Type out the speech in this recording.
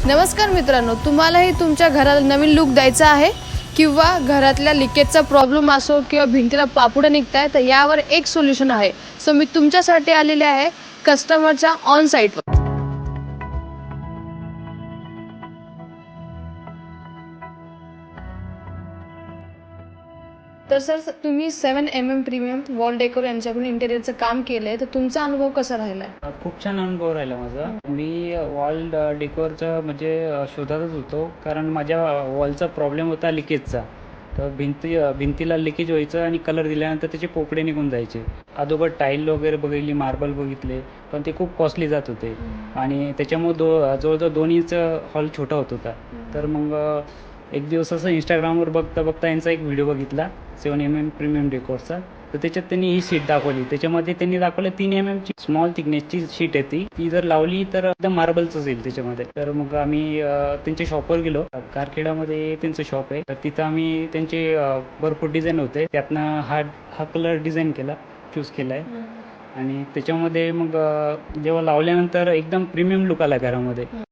नमस्कार मित्रांनो, तुम्हालाही तुमच्या घराला नवीन लुक द्यायचा आहे किंवा घरातल्या लिकेजचा प्रॉब्लेम असो किंवा भिंतीला पापुडं निघताय तर यावर एक सोल्युशन आहे. सो मी तुमच्यासाठी आलेले आहे कस्टमरच्या ऑन साईटवर. तर सर, तुम्ही 7mm प्रीमियम वॉल डेकोर यांच्याकडून इंटेरियरचं काम केलंय, तर तुमचा अनुभव कसा राहिलाय? खूप छान अनुभव राहिला माझा. मी वॉल डेकोरचं म्हणजे शोधातच होतो, कारण माझ्या वॉलचा प्रॉब्लेम होता लिकेजचा. तर भिंतीला लिकेज व्हायचं आणि कलर दिल्यानंतर त्याचे पोपडे निघून जायचे. अगोदर टाईल वगैरे बघितली, मार्बल बघितले, पण ते खूप कॉस्टली जात होते आणि त्याच्यामुळे जवळजवळ 2 इंच हॉल छोटा होत होता. तर मग एक दिवस असं इंस्टाग्रामवर बघता बघता यांचा एक व्हिडिओ बघितला 7mm प्रीमियम डेकोरचा. तर त्याच्यात त्यांनी ही शीट दाखवली. त्याच्यामध्ये त्यांनी दाखवलं 3mm ची स्मॉल थिकनेसची शीट आहे ती जर लावली तर एकदम मार्बलचंच येईल त्याच्यामध्ये. तर मग आम्ही त्यांच्या शॉपवर गेलो. कारखेडामध्ये त्यांचं शॉप आहे. तर तिथं आम्ही त्यांचे भरपूर डिझाईन होते, त्यातनं हा कलर डिझाईन केला, चूज केला आहे. आणि त्याच्यामध्ये मग जेव्हा लावल्यानंतर एकदम प्रीमियम लुक आला घरामध्ये.